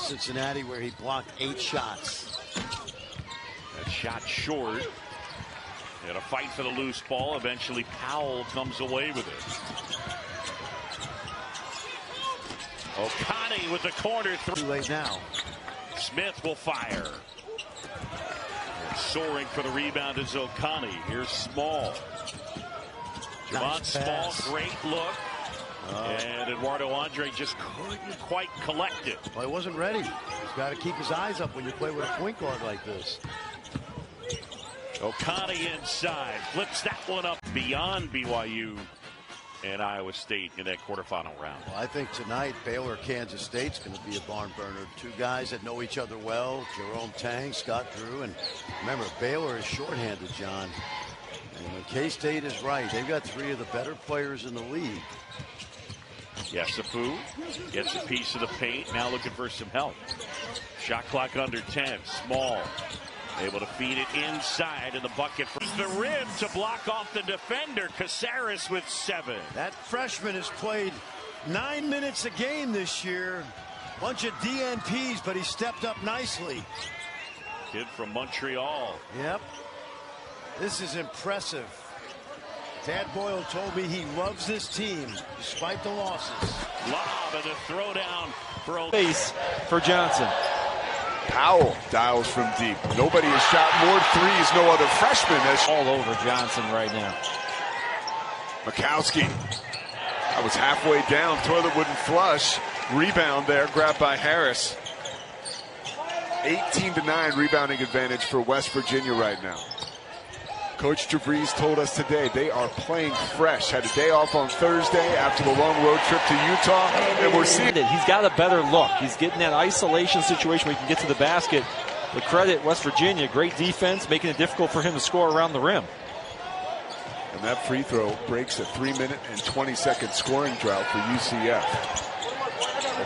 Cincinnati where he blocked 8 shots. That shot short. And a fight for the loose ball. Eventually Powell comes away with it. Okani with the corner. Too late now. Smith will fire. And soaring for the rebound is Okani. Here's Small. Javon Small, great look. And Eduardo Andre just couldn't quite collect it. Well, he wasn't ready. He's got to keep his eyes up when you play with a point guard like this. Okani inside, flips that one up beyond BYU and Iowa State in that quarterfinal round. Well, I think tonight Baylor, Kansas State's going to be a barn burner. 2 guys that know each other well, Jerome Tang, Scott Drew, and remember Baylor is shorthanded, John. And when K-State is right, they've got 3 of the better players in the league. Yesufu gets a piece of the paint, now looking for some help. Shot clock under 10, Small. Able to feed it inside in the bucket for the rim to block off the defender. Caceres with 7. That freshman has played 9 minutes a game this year. Bunch of DNPs, but he stepped up nicely. Kid from Montreal. Yep. This is impressive. Tad Boyle told me he loves this team despite the losses. Lob and a throwdown for Base for Johnson. Powell dials from deep. Nobody has shot more threes. No other freshman has. All over Johnson right now. Mikowski. That was halfway down. Toilet wouldn't flush. Rebound there, grabbed by Harris. 18-9 rebounding advantage for West Virginia right now. Coach DeVries told us today they are playing fresh. Had a day off on Thursday after the long road trip to Utah, and we're seeing it. He's got a better look. He's getting that isolation situation where he can get to the basket. But credit West Virginia, great defense, making it difficult for him to score around the rim. And that free throw breaks a 3-minute and 20-second scoring drought for UCF.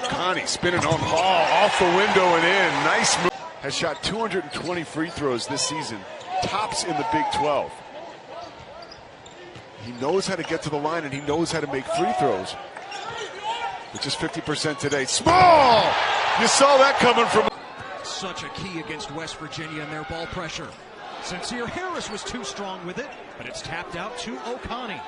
Okani spinning on Hall, off the window and in. Nice move. Has shot 220 free throws this season. Tops in the Big 12. He knows how to get to the line and he knows how to make free throws. But just 50% today. Small! You saw that coming from. Such a key against West Virginia and their ball pressure. Sincere Harris was too strong with it, but it's tapped out to Okani.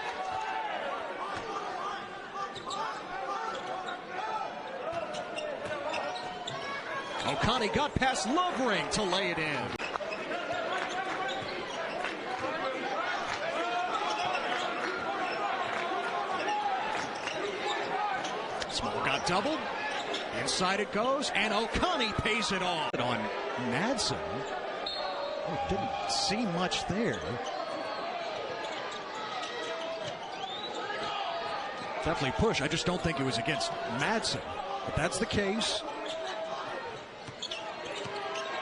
Okani got past Lovering to lay it in. Small got doubled. Inside it goes, and Okani pays it off. On Madsen. Oh, didn't see much there. Definitely push. I just don't think it was against Madsen. But that's the case.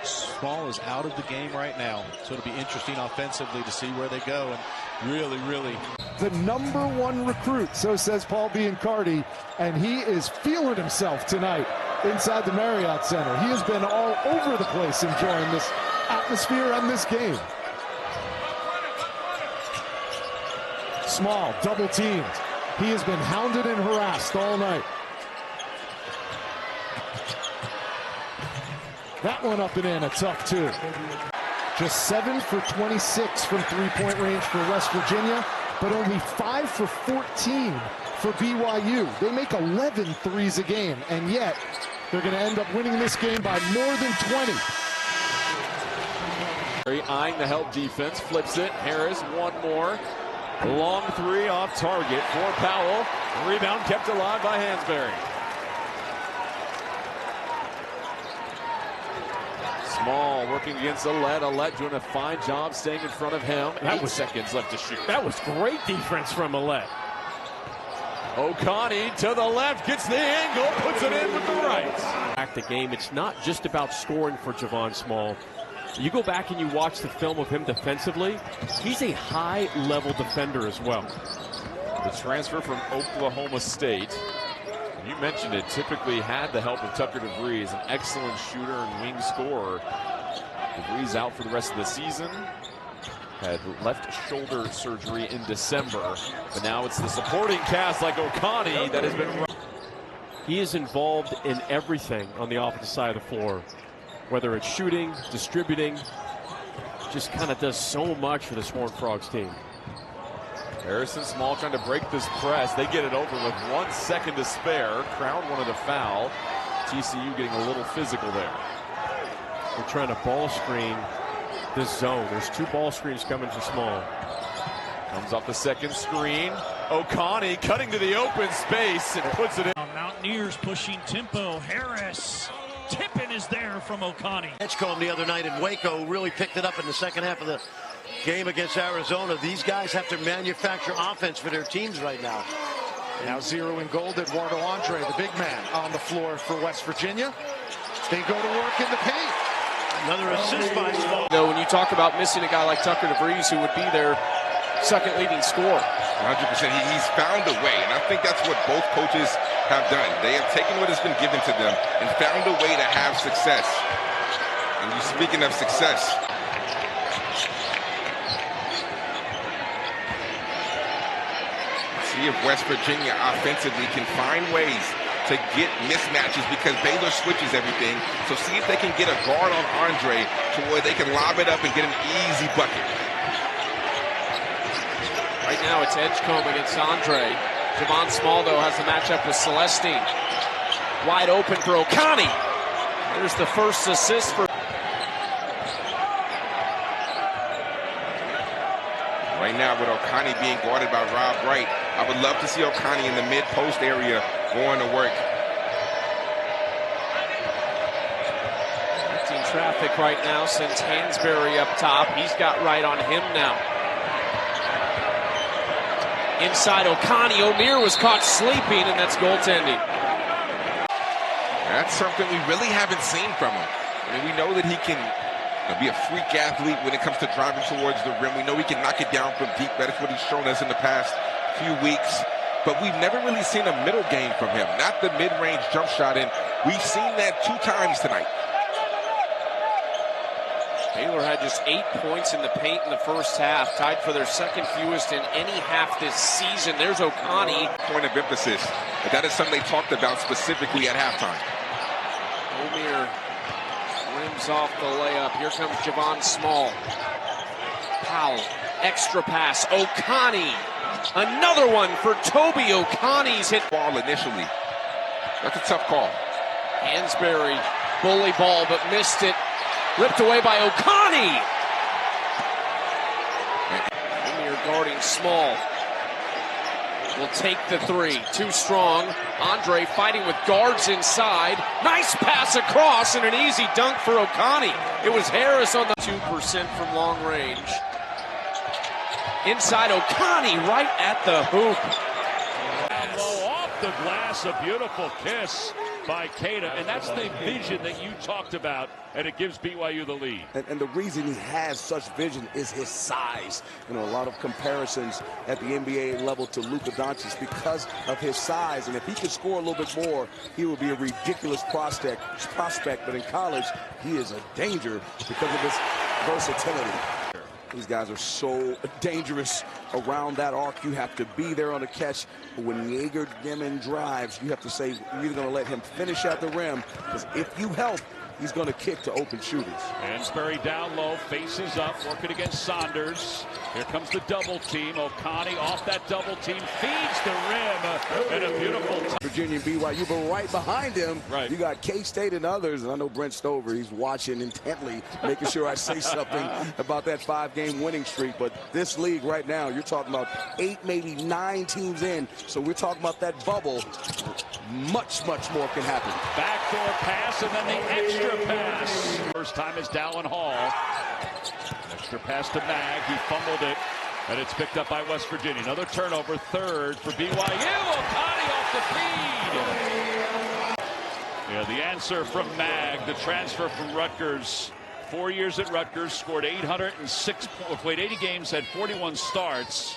Small is out of the game right now, so it'll be interesting offensively to see where they go. And really the #1 recruit, so says Paul Biancardi, and he is feeling himself tonight inside the Marriott Center. He has been all over the place enjoying this atmosphere and this game. Small, double teamed. He has been hounded and harassed all night. That one up and in, a tough 2. Just 7 for 26 from three-point range for West Virginia, but only 5 for 14 for BYU. They make 11 threes a game, and yet they're going to end up winning this game by more than 20. Eyeing the help defense, flips it. Harris, one more. Long 3 off target for Powell. Rebound kept alive by Hansberry. Small working against Alette. Alette doing a fine job staying in front of him. 8 seconds left to shoot. That was great defense from Alette. Okani to the left, gets the angle, puts it in with the right. Back the game, it's not just about scoring for Javon Small. You go back and you watch the film of him defensively, he's a high-level defender as well. The transfer from Oklahoma State. You mentioned it, typically had the help of Tucker DeVries, an excellent shooter and wing scorer. DeVries out for the rest of the season. Had left shoulder surgery in December, but now it's the supporting cast like Okani that has been. He is involved in everything on the offensive side of the floor, whether it's shooting, distributing, just kind of does so much for this Horned Frogs team. Harrison Small trying to break this press. They get it over with 1 second to spare. Crown wanted a foul. TCU getting a little physical there. We're trying to ball screen this zone. There's 2 ball screens coming for Small. Comes off the second screen. Okani cutting to the open space and puts it in. Mountaineers pushing tempo. Harris. Tippin is there from Okani. Edgecombe the other night in Waco really picked it up in the second half of the game against Arizona. These guys have to manufacture offense for their teams right now. Now 0 and goal. Eduardo Andre, the big man, on the floor for West Virginia. They go to work in the paint. Another assist by Small. Though when you talk about missing a guy like Tucker DeVries, who would be their second leading scorer. 100%. He's found a way, and I think that's what both coaches have done. They have taken what has been given to them and found a way to have success. And you speaking of success, see if West Virginia offensively can find ways to get mismatches because Baylor switches everything. So see if they can get a guard on Andre to where they can lob it up and get an easy bucket. Right now it's Edgecombe against Andre. Javon Small, though, has the matchup with Celestine. Wide open for Okani. There's the first assist for... Right now with Okani being guarded by Rob Wright, I would love to see Okani in the mid-post area going to work. Acting traffic right now sends Hansberry up top. He's got Wright on him now. Inside Okani, O'Meara was caught sleeping, and that's goaltending. That's something we really haven't seen from him. I mean, we know that he can be a freak athlete when it comes to driving towards the rim. We know he can knock it down from deep. That is what he's shown us in the past few weeks. But we've never really seen a middle game from him, not the mid-range jump shot, and we've seen that 2 times tonight. Baylor had just 8 points in the paint in the first half, tied for their second fewest in any half this season. There's Okani. Point of emphasis, but that is something they talked about specifically at halftime. O'Meara rims off the layup. Here comes Javon Small. Powell, extra pass. Okani. Another one for Toby. Okani's hit. Ball initially. That's a tough call. Hansberry, bully ball, but missed it. Ripped away by Okani. O'Meara guarding Small. Will take the 3. Too strong. Andre fighting with guards inside. Nice pass across and an easy dunk for Okani. It was Harris on the 2% from long range. Inside Okani right at the hoop. Down low off the glass, a beautiful kiss by Keita, and that's the vision that you talked about, and it gives BYU the lead. And the reason he has such vision is his size. You know, a lot of comparisons at the NBA level to Luka Doncic because of his size, and if he could score a little bit more, he would be a ridiculous prospect. But in college, he is a danger because of his versatility. These guys are so dangerous around that arc. You have to be there on the catch. But when Jaeger Demon drives, you have to say you're either going to let him finish at the rim, because if you help, he's going to kick to open shooters. Hansberry down low, faces up, working against Saunders. Here comes the double team. Okani off that double team, feeds the rim, and a beautiful Virginia and BYU, but right behind him, you got K-State and others. And I know Brent Stover, he's watching intently, making sure I say something about that 5-game winning streak. But this league right now, you're talking about 8, maybe 9 teams in. So we're talking about that bubble. Much more can happen. backdoor pass, and then the extra pass. First time is Dallin Hall. Extra pass to Mag. He fumbled it, and it's picked up by West Virginia. Another turnover, 3rd for BYU. Okani off the feed. Yeah, the answer from Mag, the transfer from Rutgers. 4 years at Rutgers, scored 806, played 80 games, had 41 starts.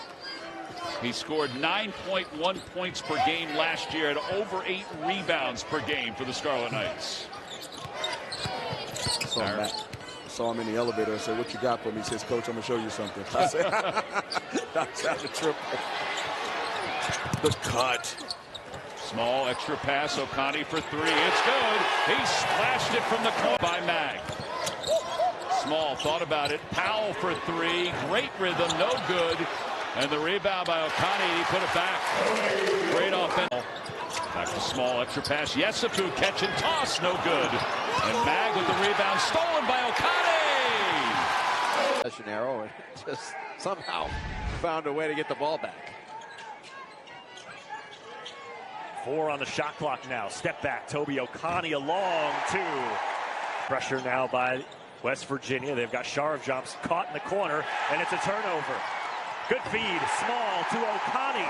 He scored 9.1 points per game last year, and over 8 rebounds per game for the Scarlet Knights. Saw him in the elevator. I said, "What you got for me?" He says, "Coach, I'm gonna show you something." I said, "That's out the triple." The cut. Small extra pass, Okani for three. It's good. He splashed it from the corner by Mag. Small thought about it. Powell for three. Great rhythm, no good. And the rebound by Okani. He put it back. Great offense. Back to Small, extra pass. Yesufu catch and toss, no good. And Mag with the rebound, stolen by Okani. Arrow and just somehow found a way to get the ball back. 4 on the shot clock now. Step back. Toby Okani along two. Pressure now by West Virginia. They've got Sharv jumps caught in the corner, and it's a turnover. Good feed. Small to Okani.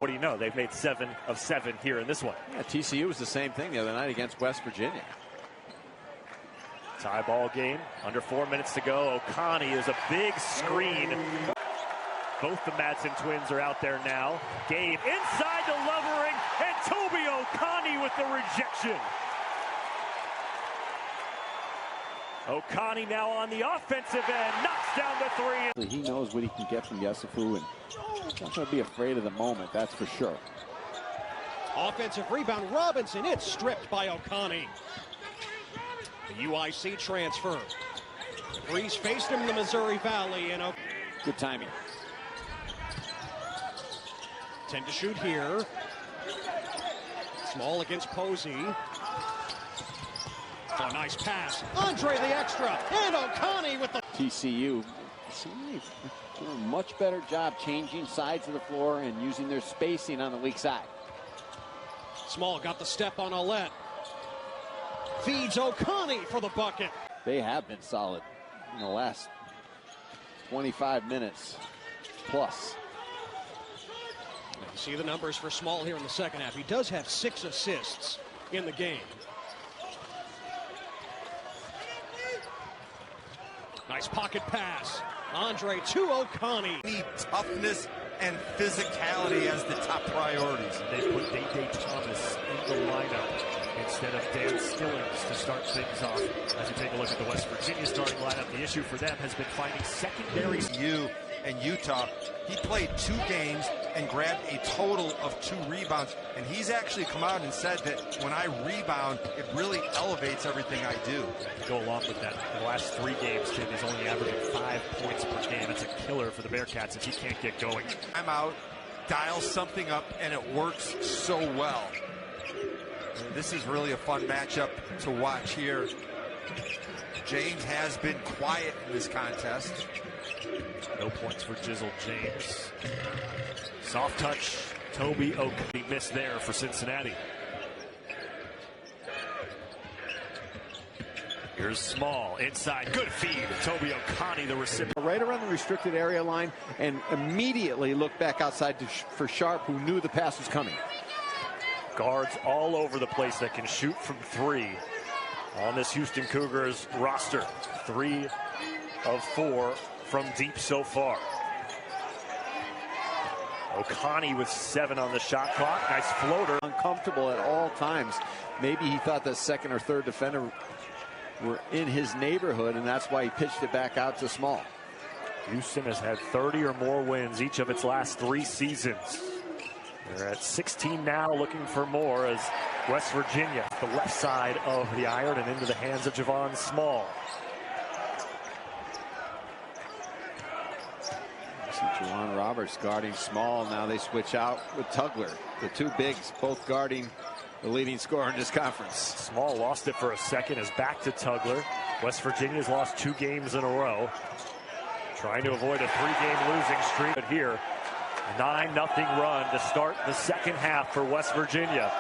What do you know? They've made 7 of 7 here in this one. Yeah, TCU was the same thing the other night against West Virginia. Tie ball game. Under 4 minutes to go. Okani is a big screen. Both the Madsen twins are out there now. Gabe inside the Lovering, and Toby Okani with the rejection. Okani now on the offensive end, knocks down the three. He knows what he can get from Yesufu, and he's not going to be afraid of the moment, that's for sure. Offensive rebound, Robinson. It's stripped by Okani. The UIC transfer. Breeze faced him in the Missouri Valley, and good timing. 10 to shoot here. Small against Posey. Oh, nice pass. Andre the extra. And Okani with the... TCU doing a much better job changing sides of the floor and using their spacing on the weak side. Small got the step on Olet. Feeds Okani for the bucket. They have been solid in the last 25 minutes plus. You see the numbers for Small here in the second half. He does have 6 assists in the game. Nice pocket pass. Andre to Okani. Need toughness and physicality as the top priorities. They put Day Thomas in the lineup instead of Dan Stillings to start things off. As you take a look at the West Virginia starting lineup, the issue for them has been finding secondaries. And Utah, he played 2 games and grabbed a total of 2 rebounds. And he's actually come out and said that when I rebound, it really elevates everything I do. To go along with that, in the last 3 games, Tim is only averaging 5 points per game. That's a killer for the Bearcats if he can't get going. I'm out, dial something up, and it works so well. And this is really a fun matchup to watch here. James has been quiet in this contest. No points for Jizzle James. Soft touch. Toby Okani missed there for Cincinnati. Here's Small inside. Good feed. Toby Okani, the recipient. Right around the restricted area line and immediately looked back outside for Sharp, who knew the pass was coming. Guards all over the place that can shoot from 3 on this Houston Cougars roster. 3 of 4 from deep so far. Okani with 7 on the shot clock. Nice floater. Uncomfortable at all times. Maybe he thought the second or third defender were in his neighborhood, and that's why he pitched it back out to Small. Houston has had 30 or more wins each of its last 3 seasons. They're at 16 now, looking for more as West Virginia, the left side of the iron and into the hands of Javon Small. Juwan Roberts guarding Small. Now they switch out with Tugler. The 2 bigs both guarding the leading scorer in this conference. Small lost it for a second, is back to Tugler. West Virginia's lost 2 games in a row. Trying to avoid a 3-game losing streak. But here, 9-0 run to start the second half for West Virginia.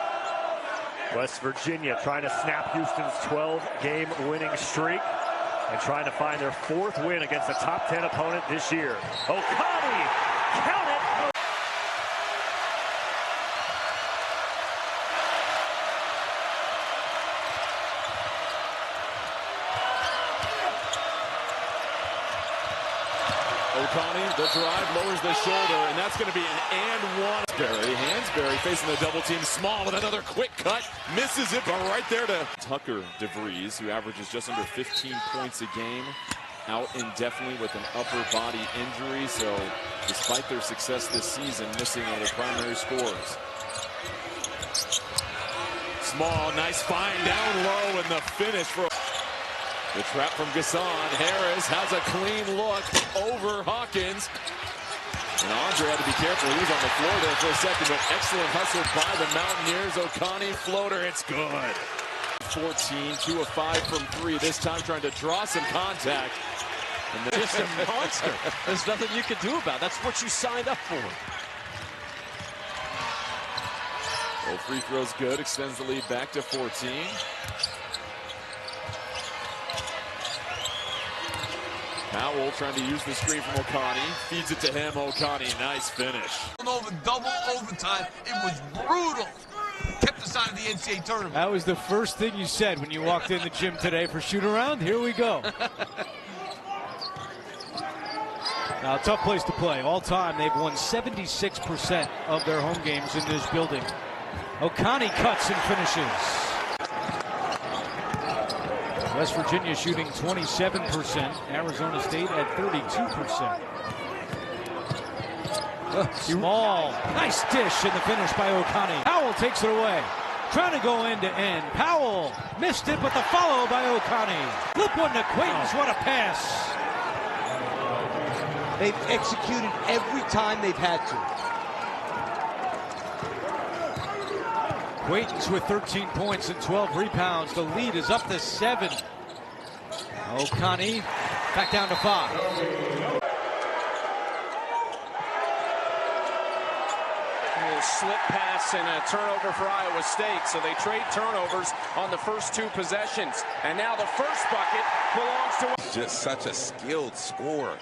West Virginia trying to snap Houston's 12-game winning streak and trying to find their 4th win against a top 10 opponent this year. Okani, count it! Okani, the drive, lowers the shoulder, and that's going to be an and one. Hansberry facing the double team. Small with another quick cut. Misses it, but right there to Tucker DeVries, who averages just under 15 points a game. Out indefinitely with an upper body injury, so despite their success this season, missing one of their primary scorers. Small, nice find down low, and the finish for the trap from Gasson. Harris has a clean look over Hawkins. And Andre had to be careful. He was on the floor there for a second, but excellent hustle by the Mountaineers. Okani floater, it's good. 14, 2 of 5 from 3. This time trying to draw some contact. And just a monster. There's nothing you can do about it. That's what you signed up for. Well, free throw's good. Extends the lead back to 14. Powell trying to use the screen from Okani. Feeds it to him. Okani, nice finish. Over double overtime. It was brutal. Kept us out of the NCAA tournament. That was the first thing you said when you walked in the gym today for shoot around. Here we go. Now, tough place to play. All time, they've won 76% of their home games in this building. Okani cuts and finishes. West Virginia shooting 27%. Arizona State at 32%. Small. Nice dish in the finish by Okani. Powell takes it away. Trying to go end to end. Powell missed it, but the follow by Okani. Flip one to Quaintance. What a pass. They've executed every time they've had to. Quaintance with 13 points and 12 rebounds. The lead is up to 7. Okani back down to 5. A little slip pass and a turnover for Iowa State. So they trade turnovers on the first 2 possessions. And now the first bucket belongs to... He's just such a skilled scorer.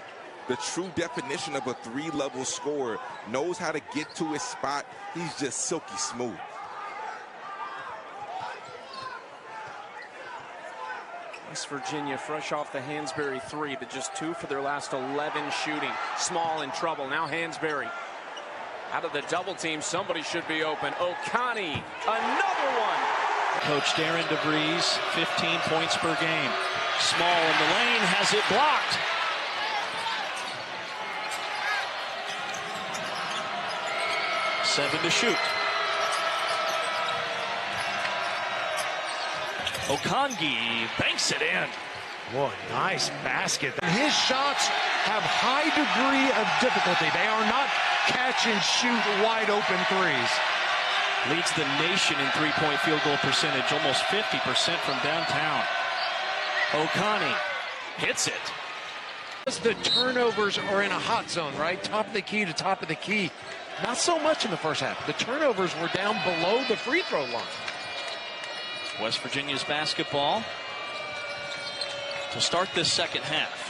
The true definition of a 3-level scorer. Knows how to get to his spot. He's just silky smooth. West Virginia fresh off the Hansberry 3 to just 2 for their last 11 shooting. Small in trouble. Now Hansberry out of the double team. Somebody should be open. Okani, another one. Coach Darren DeVries, 15 points per game. Small in the lane, has it blocked. Seven to shoot. Okani banks it in. What a nice basket. His shots have high degree of difficulty. They are not catch and shoot wide open threes. Leads the nation in three-point field goal percentage, almost 50% from downtown. Okani hits it. The turnovers are in a hot zone, right? Top of the key to top of the key. Not so much in the first half. The turnovers were down below the free throw line. West Virginia's basketball to start this second half.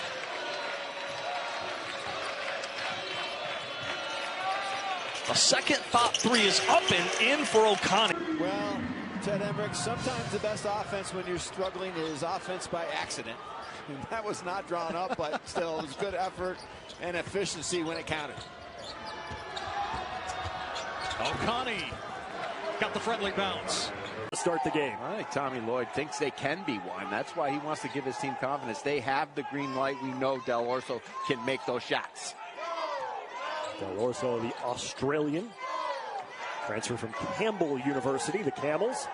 A second thought 3 is up and in for Okani. Well, Ted Emmerich, sometimes the best offense when you're struggling is offense by accident. And that was not drawn up, but still it was good effort and efficiency when it counted. Okani got the friendly bounce. Start the game. I think Tommy Lloyd thinks they can be one. That's why he wants to give his team confidence. They have the green light. We know Del Orso can make those shots. Del Orso, the Australian, transfer from Campbell University, the Camels.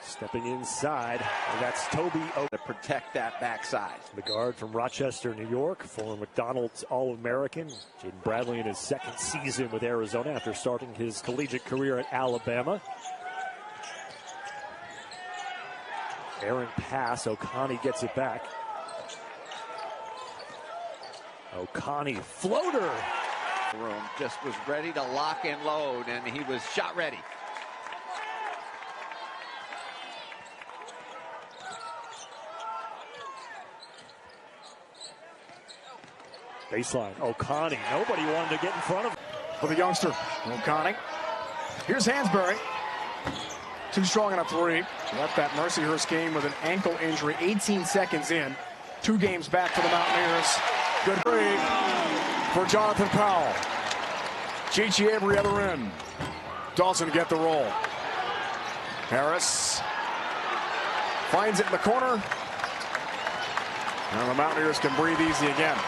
Stepping inside, and that's Toby to protect that backside. The guard from Rochester, New York, former McDonald's All-American. Jaden Bradley in his second season with Arizona after starting his collegiate career at Alabama. Aaron pass, Okani gets it back. Okani floater. Room just was ready to lock and load, and he was shot ready. Baseline, Okani. Nobody wanted to get in front of him. For the youngster, Okani. Here's Hansberry. Too strong on a 3. Left that Mercyhurst game with an ankle injury 18 seconds in. 2 games back for the Mountaineers. Good 3 for Jonathan Powell. Chichi every other end. Dawson get the roll. Harris finds it in the corner. And the Mountaineers can breathe easy again.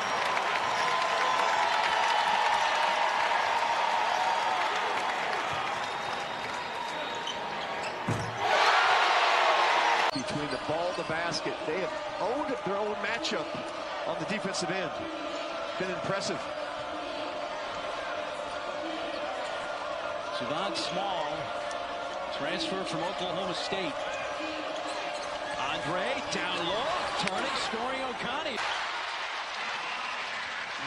between the ball and the basket. They have owned their own matchup on the defensive end. Been impressive. Javon Small, transfer from Oklahoma State. Andre down low, turning, scoring Okani.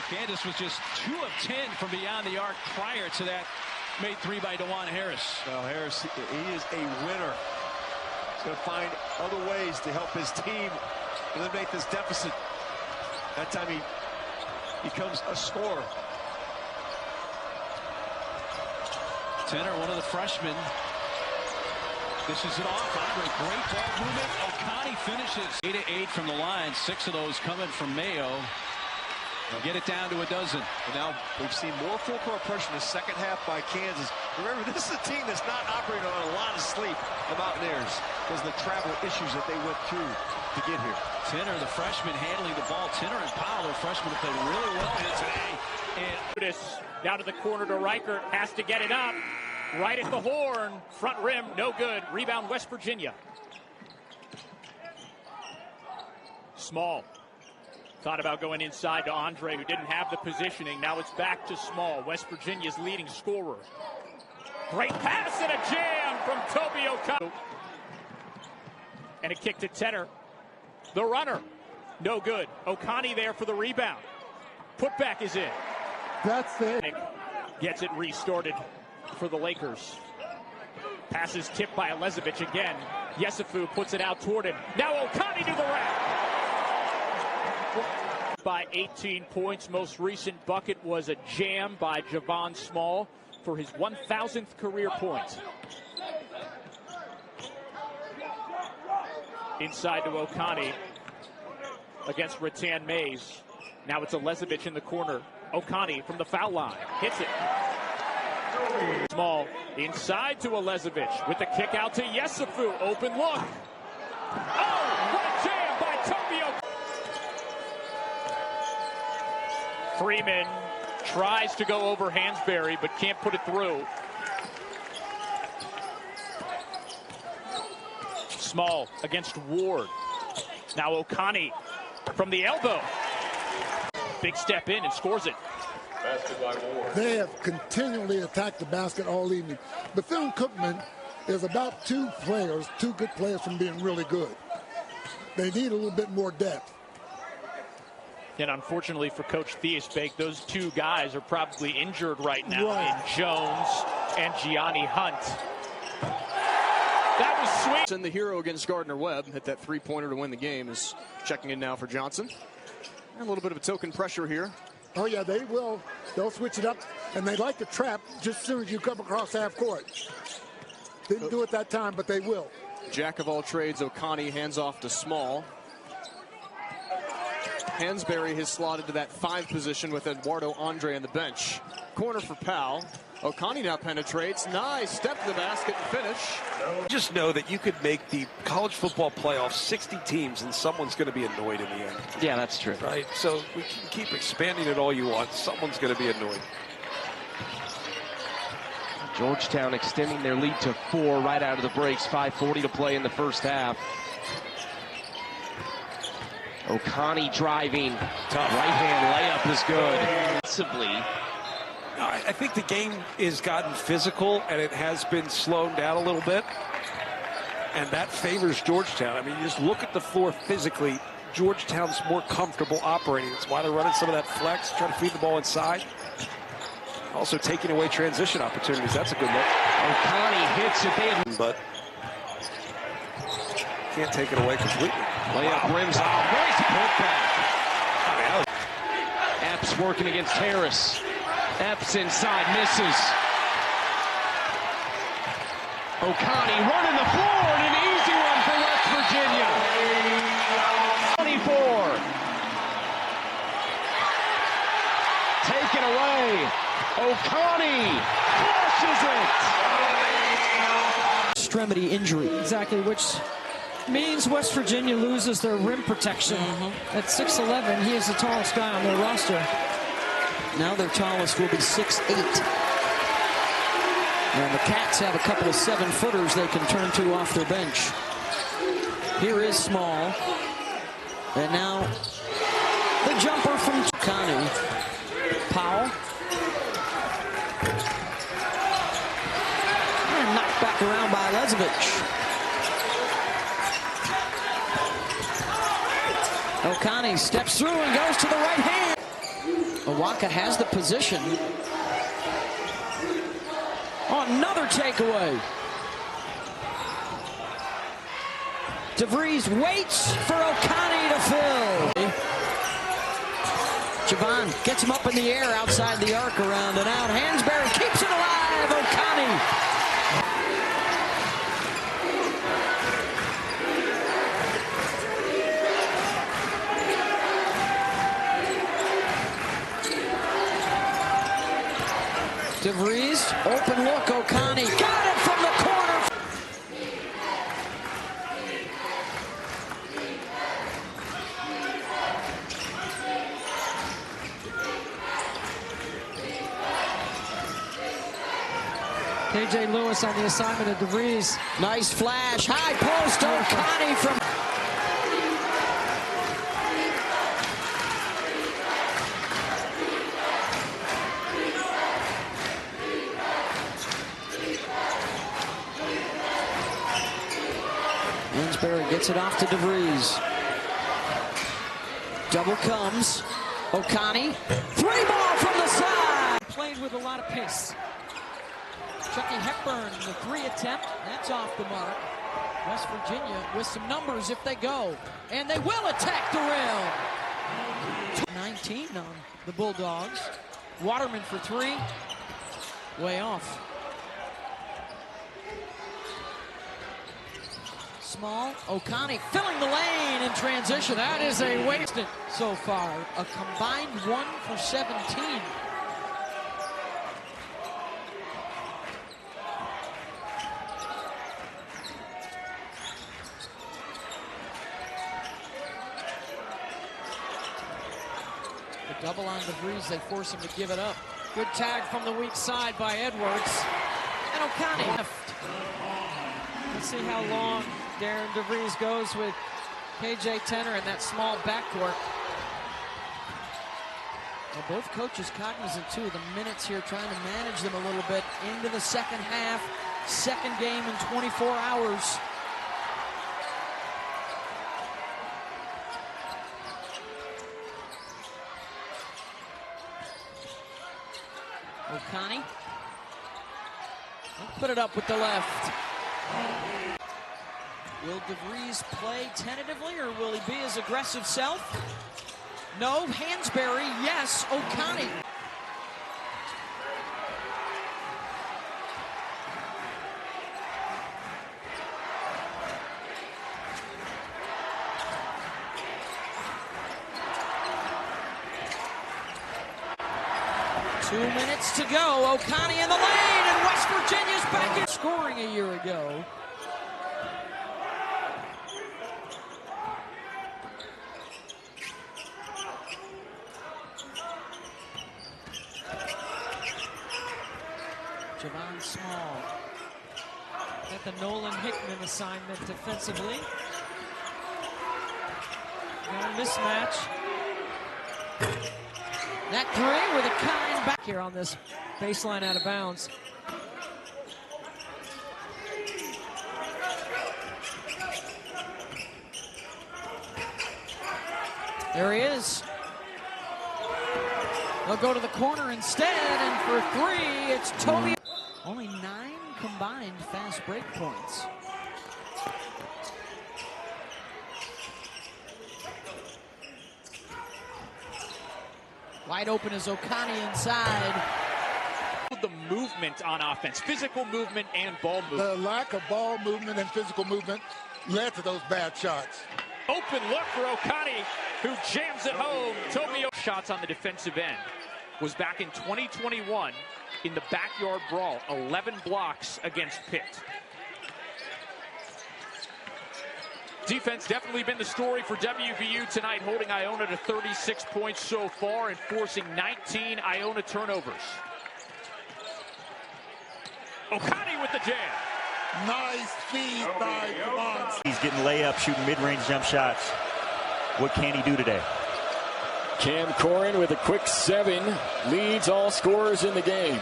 Kansas was just 2 of 10 from beyond the arc prior to that made 3 by DeJuan Harris. Well, Harris, he is a winner. He's going to find other ways to help his team eliminate this deficit. That time he becomes a scorer. Tenor, one of the freshmen, dishes it off. Andre, great ball movement. Okani finishes 8 of 8 from the line. 6 of those coming from Mayo. They'll get it down to a dozen. And now we've seen more full court pressure in the second half by Kansas. Remember, this is a team that's not operating on a lot of sleep, the Mountaineers, because of the travel issues that they went through to get here. Tenor, the freshman, handling the ball. Tenor and Powell, the freshmen, have played really well here today. And down to the corner to Reichert, has to get it up. Right at the horn, front rim, no good. Rebound, West Virginia. Small. Thought about going inside to Andre, who didn't have the positioning. Now it's back to Small, West Virginia's leading scorer. Great pass and a jam from Toby Okani. And a kick to Tenor. The runner, no good. Okani there for the rebound. Putback is in. That's it. Gets it restarted for the Lakers. Passes tipped by Elizabeth again. Yesufu puts it out toward him. Now Okani to the rack. By 18 points. Most recent bucket was a jam by Javon Small for his 1,000th career point. Inside to Okani against Rattan Mays. Now it's Elizabeth in the corner. Okani from the foul line. Hits it. Small inside to Elizabeth with the kick out to Yesufu. Open look. Oh, what a jam by Toby Okani. Freeman tries to go over Hansberry, but can't put it through. Small against Ward. Now Okani from the elbow. Big step in and scores it. They have continually attacked the basket all evening. Bethune-Cookman is about two good players from being really good. They need a little bit more depth. And unfortunately for Coach Theisbake, those two guys are probably injured right now in Jones and Gianni Hunt. That was sweet. And the hero against Gardner-Webb hit that three-pointer to win the game. Is checking in now for Johnson. And a little bit of a token pressure here. Oh, yeah, they will. They'll switch it up, and they like to trap just as soon as you come across half court. Didn't do it that time, but they will. Jack of all trades, Okani hands off to Small. Hansberry has slotted to that 5 position with Eduardo Andre on the bench. Corner for Powell. Okani now penetrates. Nice step to the basket and finish. Just know that you could make the college football playoffs 60 teams and someone's going to be annoyed in the end. Yeah, that's true. Right? So we can keep expanding it all you want. Someone's going to be annoyed. Georgetown extending their lead to 4 right out of the breaks. 5:40 to play in the first half. Okani driving. Tough. Right-hand layup is good. Possibly. I think the game has gotten physical and it has been slowed down a little bit. And that favors Georgetown. I mean, you just look at the floor physically. Georgetown's more comfortable operating. That's why they're running some of that flex, trying to feed the ball inside. Also taking away transition opportunities. That's a good look. Okani hits it. But can't take it away completely. Layup rims off. Nice putback. Epps working against Harris. Epps inside, misses. Okani running the floor and an easy one for West Virginia. 24. Taken away. Okani flushes it. Extremity injury. Exactly, which means West Virginia loses their rim protection. At 6'11", he is the tallest guy on their roster. Now their tallest will be 6'8". And the Cats have a couple of 7-footers they can turn to off their bench. Here is Small. And now the jumper from Okani. Powell. And knocked back around by Lezovic. Okani steps through and goes to the right hand. Awaka has the position. Oh, another takeaway. DeVries waits for Okani to fill. Javon gets him up in the air outside the arc, around and out. Hansberry keeps it alive. Okani. DeVries, open look, Okani got it from the corner. KJ Lewis on the assignment of DeVries. Nice flash, high post, Okani from... Hansberry gets it off to DeVries. Double comes. Okani. 3 ball from the side. Played with a lot of pace. Chucky Hepburn, the 3 attempt. That's off the mark. West Virginia with some numbers if they go. And they will attack the rim. 19 on the Bulldogs. Waterman for 3. Way off. Small, Okani filling the lane in transition. That is a wasted so far. A combined 1 for 17. The double on DeVries, they force him to give it up. Good tag from the weak side by Edwards. And Okani left. Let's see how long Darren DeVries goes with KJ Tenner in that small backcourt. Well, both coaches cognizant, too, of the minutes here, trying to manage them a little bit into the second half. Second game in 24 hours. Okani. Put it up with the left. Will DeVries play tentatively, or will he be his aggressive self? No. Hansberry, yes. Okani. Two minutes to go. Okani in the lane, and West Virginia's back in scoring a year ago. Javon Small. Got the Nolan Hickman assignment defensively. Got a mismatch. That 3 with a kind back here on this baseline out of bounds. There he is. They'll go to the corner instead, and for 3, it's Toby. Only 9 combined fast break points. Wide open is Okani inside. The movement on offense, physical movement and ball movement. The lack of ball movement and physical movement led to those bad shots. Open look for Okani, who jams it home. Toby shots on the defensive end. Was back in 2021 in the backyard brawl. 11 blocks against Pitt. Defense definitely been the story for WVU tonight, holding Iona to 36 points so far and forcing 19 Iona turnovers. Okani with the jam. Nice feed by Javon. He's getting layups, shooting mid-range jump shots. What can he do today? Cam Corrin with a quick 7 leads all scorers in the game.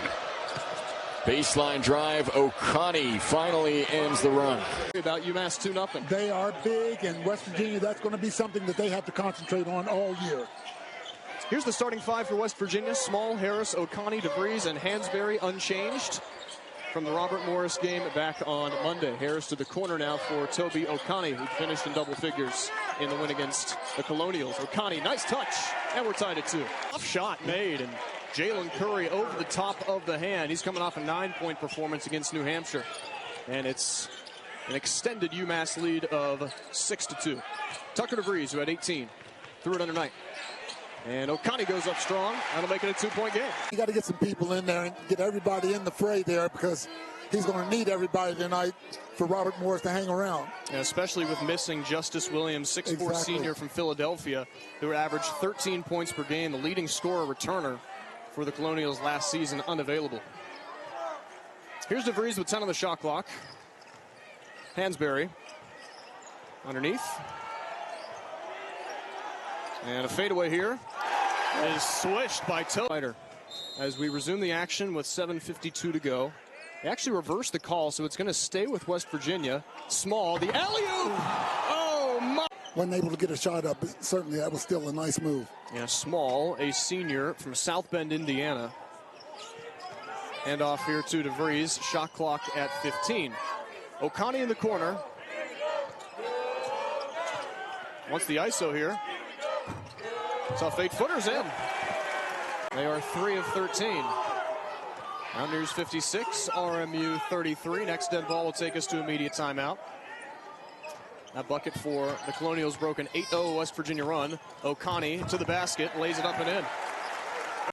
Baseline drive, Okani finally ends the run. About UMass 2-0. They are big, and West Virginia, that's going to be something that they have to concentrate on all year. Here's the starting 5 for West Virginia. Small, Harris, Okani, DeVries, and Hansberry unchanged from the Robert Morris game back on Monday. Harris to the corner now for Toby Okani, who finished in double figures in the win against the Colonials. Okani, nice touch, and we're tied at 2. Tough shot made, and Jalen Curry over the top of the hand. He's coming off a 9-point performance against New Hampshire. And it's an extended UMass lead of 6-2. Tucker DeVries, who had 18, threw it undernight. And Okani goes up strong. That'll make it a 2-point game. You got to get some people in there and get everybody in the fray there, because he's going to need everybody tonight for Robert Morris to hang around. And especially with missing Justice Williams, 6'4" senior from Philadelphia, who averaged 13 points per game, the leading scorer returner for the Colonials last season, unavailable. Here's DeVries with 10 on the shot clock. Hansberry underneath. And a fadeaway here is swished by Toby. As we resume the action with 7:52 to go. They actually reversed the call, so it's going to stay with West Virginia. Small, the alley-oop! Oh, my! Wasn't able to get a shot up, but certainly that was still a nice move. Yeah, Small, a senior from South Bend, Indiana. Hand off here to DeVries. Shot clock at 15. Okani in the corner. Wants the ISO here. Tough 8-footers in. They are 3 of 13. Mountaineers 56, RMU 33. Next dead ball will take us to immediate timeout. That bucket for the Colonials broke an 8-0 West Virginia run. Okani to the basket, lays it up and in.